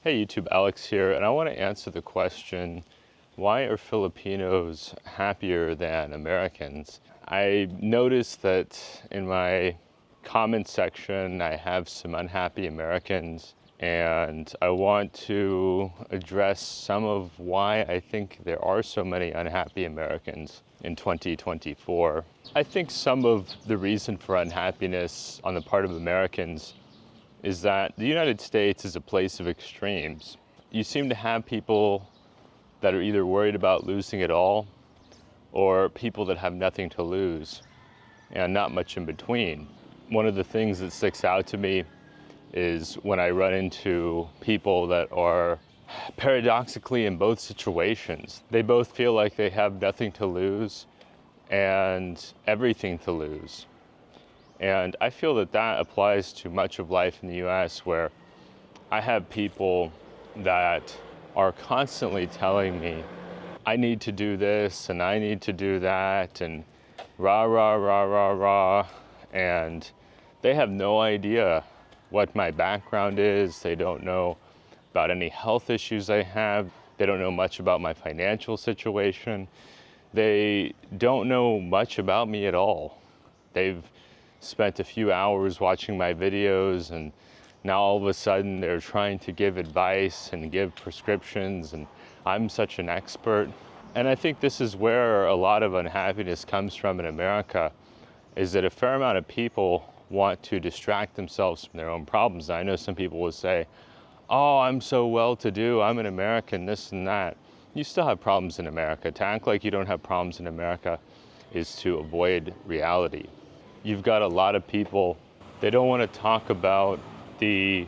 Hey YouTube, Alex here, and I want to answer the question, why are Filipinos happier than Americans? I noticed that in my comment section I have some unhappy Americans, and I want to address some of why I think there are so many unhappy Americans in 2024. I think some of the reason for unhappiness on the part of Americans is that the United States is a place of extremes. You seem to have people that are either worried about losing it all or people that have nothing to lose and not much in between. One of the things that sticks out to me is when I run into people that are paradoxically in both situations. They both feel like they have nothing to lose and everything to lose. And I feel that that applies to much of life in the US, where I have people that are constantly telling me, I need to do this and I need to do that and rah, rah, rah, rah, rah. And they have no idea what my background is. They don't know about any health issues I have. They don't know much about my financial situation. They don't know much about me at all. They've spent a few hours watching my videos, and now all of a sudden they're trying to give advice and give prescriptions, and I'm such an expert. And I think this is where a lot of unhappiness comes from in America, is that a fair amount of people want to distract themselves from their own problems. I know some people will say, oh, I'm so well-to-do, I'm an American, this and that. You still have problems in America. To act like you don't have problems in America is to avoid reality. You've got a lot of people, they don't want to talk about the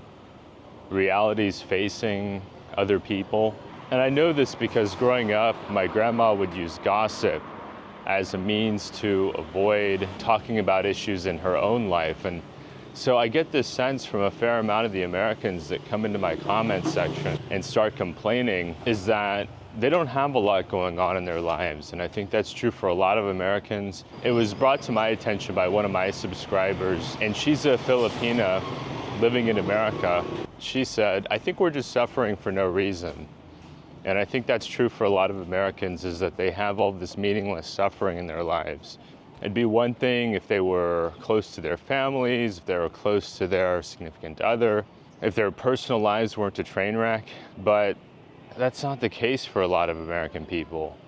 realities facing other people. And I know this because growing up, my grandma would use gossip as a means to avoid talking about issues in her own life. And so I get this sense from a fair amount of the Americans that come into my comment section and start complaining is that they don't have a lot going on in their lives. And I think that's true for a lot of Americans. It was brought to my attention by one of my subscribers, and she's a Filipina living in America. She said, I think we're just suffering for no reason. And I think that's true for a lot of Americans, is that they have all this meaningless suffering in their lives. It'd be one thing if they were close to their families, if they were close to their significant other, if their personal lives weren't a train wreck, but that's not the case for a lot of American people.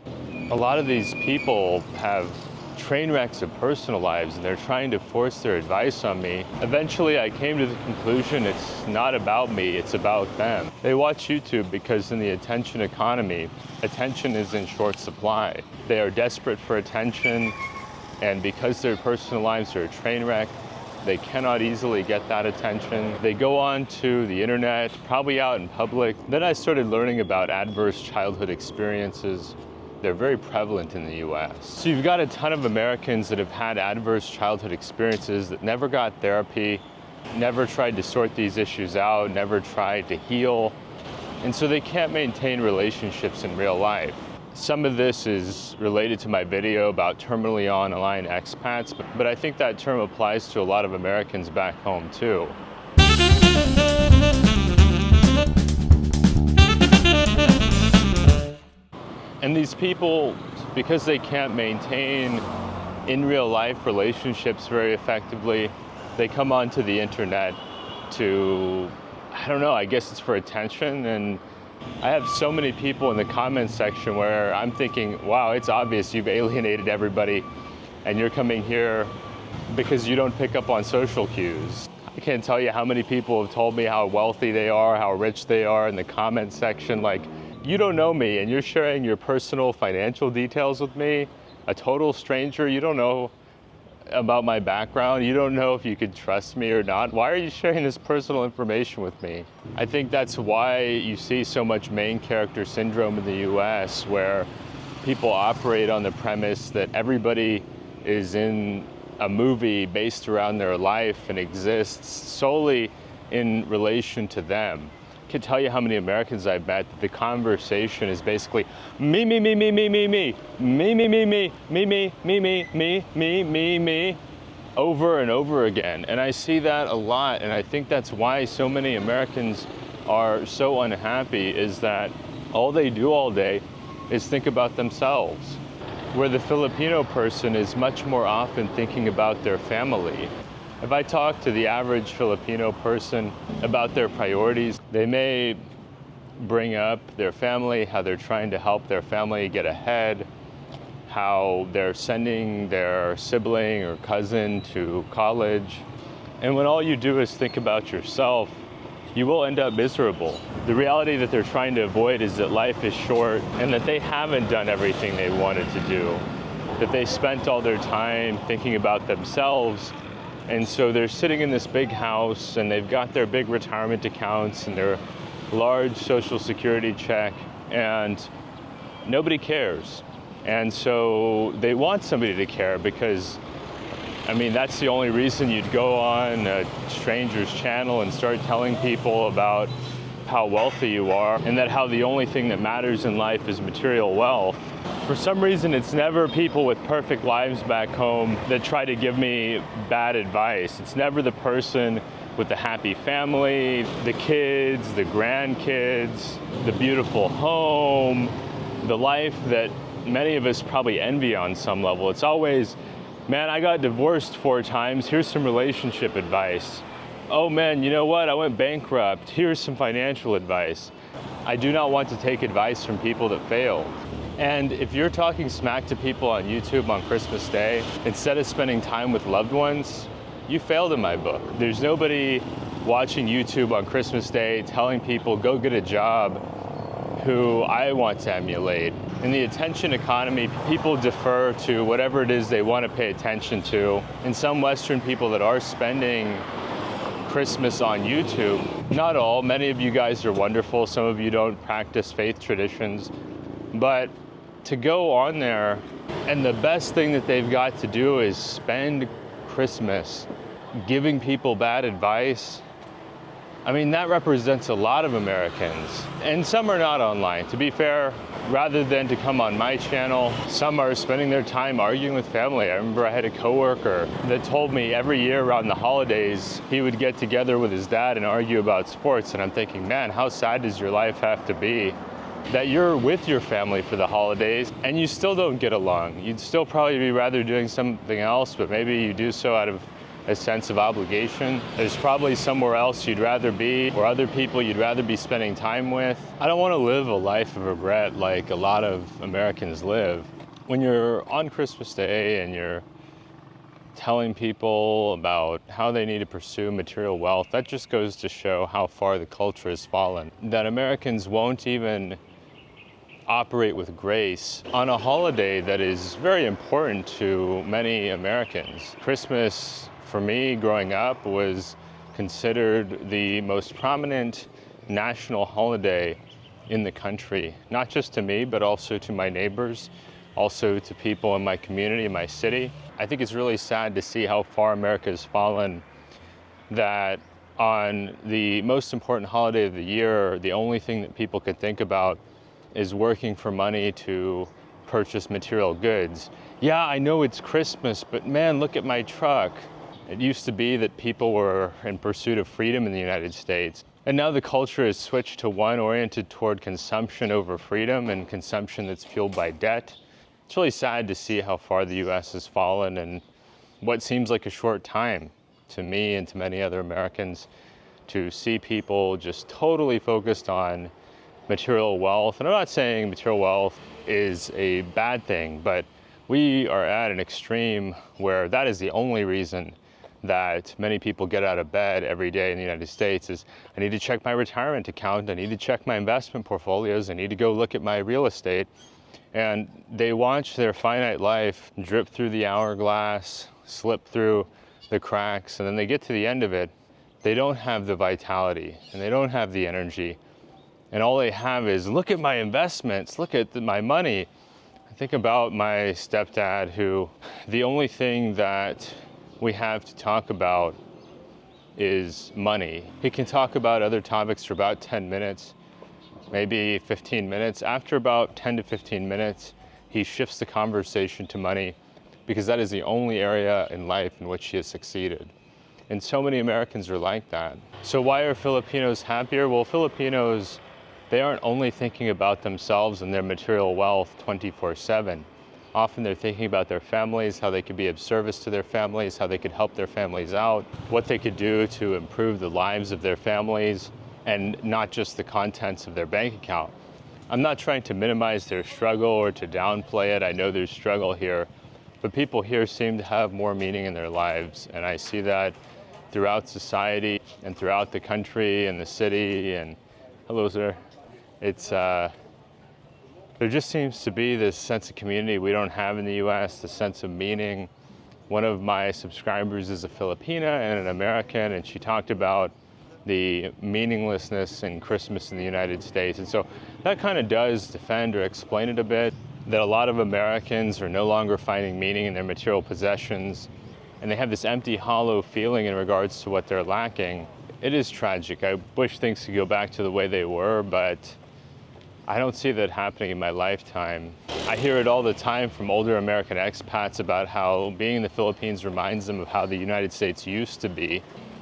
A lot of these people have train wrecks of personal lives, and they're trying to force their advice on me. Eventually, I came to the conclusion it's not about me, it's about them. They watch YouTube because in the attention economy, attention is in short supply. They are desperate for attention, and because their personal lives are a train wreck, they cannot easily get that attention. They go on to the internet, probably out in public. Then I started learning about adverse childhood experiences. They're very prevalent in the US. So you've got a ton of Americans that have had adverse childhood experiences that never got therapy, never tried to sort these issues out, never tried to heal. And so they can't maintain relationships in real life. Some of this is related to my video about terminally online expats, but I think that term applies to a lot of Americans back home too. And these people, because they can't maintain in real life relationships very effectively, they come onto the internet to, I don't know, I guess it's for attention. And I have so many people in the comments section where I'm thinking, wow, it's obvious you've alienated everybody and you're coming here because you don't pick up on social cues. I can't tell you how many people have told me how wealthy they are, how rich they are in the comment section. Like, you don't know me and you're sharing your personal financial details with me, a total stranger. You don't know about my background. You don't know if you could trust me or not. Why are you sharing this personal information with me? I think that's why you see so much main character syndrome in the US, where people operate on the premise that everybody is in a movie based around their life and exists solely in relation to them. I can tell you how many Americans I've met that the conversation is basically me, me, me, me, me, me, me, me, me, me, me, me, me, me, me, me, me, me, me, over and over again. And I see that a lot, and I think that's why so many Americans are so unhappy is that all they do all day is think about themselves, where the Filipino person is much more often thinking about their family. If I talk to the average Filipino person about their priorities, they may bring up their family, how they're trying to help their family get ahead, how they're sending their sibling or cousin to college. And when all you do is think about yourself, you will end up miserable. The reality that they're trying to avoid is that life is short and that they haven't done everything they wanted to do, that they spent all their time thinking about themselves. And so they're sitting in this big house and they've got their big retirement accounts and their large social security check, and nobody cares. And so they want somebody to care because, I mean, that's the only reason you'd go on a stranger's channel and start telling people about how wealthy you are and that how the only thing that matters in life is material wealth. For some reason, it's never people with perfect lives back home that try to give me bad advice. It's never the person with the happy family, the kids, the grandkids, the beautiful home, the life that many of us probably envy on some level. It's always, man, I got divorced 4 times, here's some relationship advice. Oh man, you know what, I went bankrupt, here's some financial advice. I do not want to take advice from people that failed. And if you're talking smack to people on YouTube on Christmas Day, instead of spending time with loved ones, you failed in my book. There's nobody watching YouTube on Christmas Day telling people, go get a job, who I want to emulate. In the attention economy, people defer to whatever it is they want to pay attention to. And some Western people that are spending Christmas on YouTube, not all, many of you guys are wonderful, some of you don't practice faith traditions, but to go on there and the best thing that they've got to do is spend Christmas giving people bad advice, I mean, that represents a lot of Americans. And some are not online. To be fair, rather than to come on my channel, some are spending their time arguing with family. I remember I had a coworker that told me every year around the holidays, he would get together with his dad and argue about sports. And I'm thinking, man, how sad does your life have to be that you're with your family for the holidays and you still don't get along? You'd still probably be rather doing something else, but maybe you do so out of a sense of obligation. There's probably somewhere else you'd rather be, or other people you'd rather be spending time with. I don't want to live a life of regret like a lot of Americans live. When you're on Christmas Day and you're telling people about how they need to pursue material wealth, that just goes to show how far the culture has fallen. That Americans won't even operate with grace on a holiday that is very important to many Americans. Christmas, for me, growing up, was considered the most prominent national holiday in the country, not just to me, but also to my neighbors, also to people in my community, in my city. I think it's really sad to see how far America has fallen, that on the most important holiday of the year, the only thing that people can think about is working for money to purchase material goods. Yeah, I know it's Christmas, but man, look at my truck. It used to be that people were in pursuit of freedom in the United States. And now the culture has switched to one oriented toward consumption over freedom, and consumption that's fueled by debt. It's really sad to see how far the US has fallen in what seems like a short time to me and to many other Americans, to see people just totally focused on material wealth. And I'm not saying material wealth is a bad thing, but we are at an extreme where that is the only reason that many people get out of bed every day in the United States is, I need to check my retirement account, I need to check my investment portfolios, I need to go look at my real estate. And they watch their finite life drip through the hourglass, slip through the cracks, and then they get to the end of it. They don't have the vitality and they don't have the energy. And all they have is, look at my investments, look at my money. I think about my stepdad, who the only thing that we have to talk about is money. He can talk about other topics for about 10 minutes, maybe 15 minutes. After about 10 to 15 minutes, he shifts the conversation to money because that is the only area in life in which he has succeeded. And so many Americans are like that. So why are Filipinos happier? Well, Filipinos, they aren't only thinking about themselves and their material wealth 24/7. Often they're thinking about their families, how they could be of service to their families, how they could help their families out, what they could do to improve the lives of their families, and not just the contents of their bank account. I'm not trying to minimize their struggle or to downplay it. I know there's struggle here, but people here seem to have more meaning in their lives, and I see that throughout society and throughout the country and the city. And hello, sir. There just seems to be this sense of community we don't have in the US, the sense of meaning. One of my subscribers is a Filipina and an American, and she talked about the meaninglessness in Christmas in the United States. And so that kind of does defend or explain it a bit, that a lot of Americans are no longer finding meaning in their material possessions, and they have this empty, hollow feeling in regards to what they're lacking. It is tragic. I wish things could go back to the way they were, but I don't see that happening in my lifetime. I hear it all the time from older American expats about how being in the Philippines reminds them of how the United States used to be.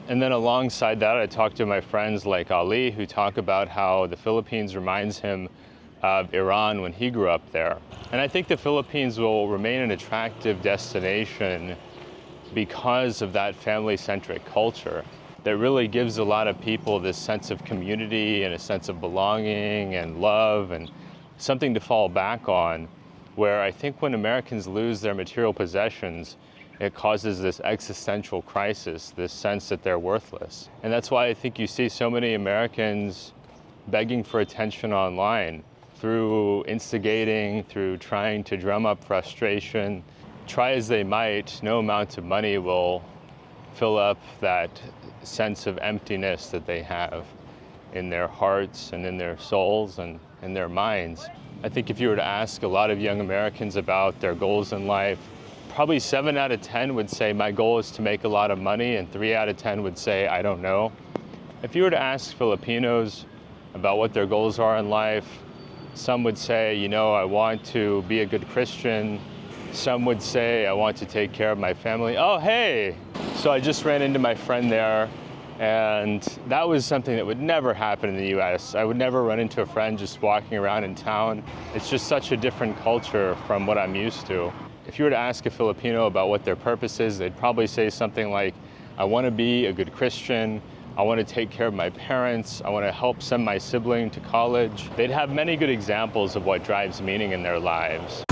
And then alongside that, I talk to my friends like Ali, who talk about how the Philippines reminds him of Iran when he grew up there. And I think the Philippines will remain an attractive destination because of that family-centric culture that really gives a lot of people this sense of community and a sense of belonging and love and something to fall back on, where I think when Americans lose their material possessions, it causes this existential crisis, this sense that they're worthless. And that's why I think you see so many Americans begging for attention online, through instigating, through trying to drum up frustration. Try as they might, no amount of money will fill up that sense of emptiness that they have in their hearts and in their souls and in their minds. I think if you were to ask a lot of young Americans about their goals in life, probably 7 out of 10 would say, my goal is to make a lot of money, and 3 out of 10 would say, I don't know. If you were to ask Filipinos about what their goals are in life, some would say, I want to be a good Christian. Some would say, I want to take care of my family. Oh, hey! So I just ran into my friend there, and that was something that would never happen in the US. I would never run into a friend just walking around in town. It's just such a different culture from what I'm used to. If you were to ask a Filipino about what their purpose is, they'd probably say something like, I want to be a good Christian. I want to take care of my parents. I want to help send my sibling to college. They'd have many good examples of what drives meaning in their lives.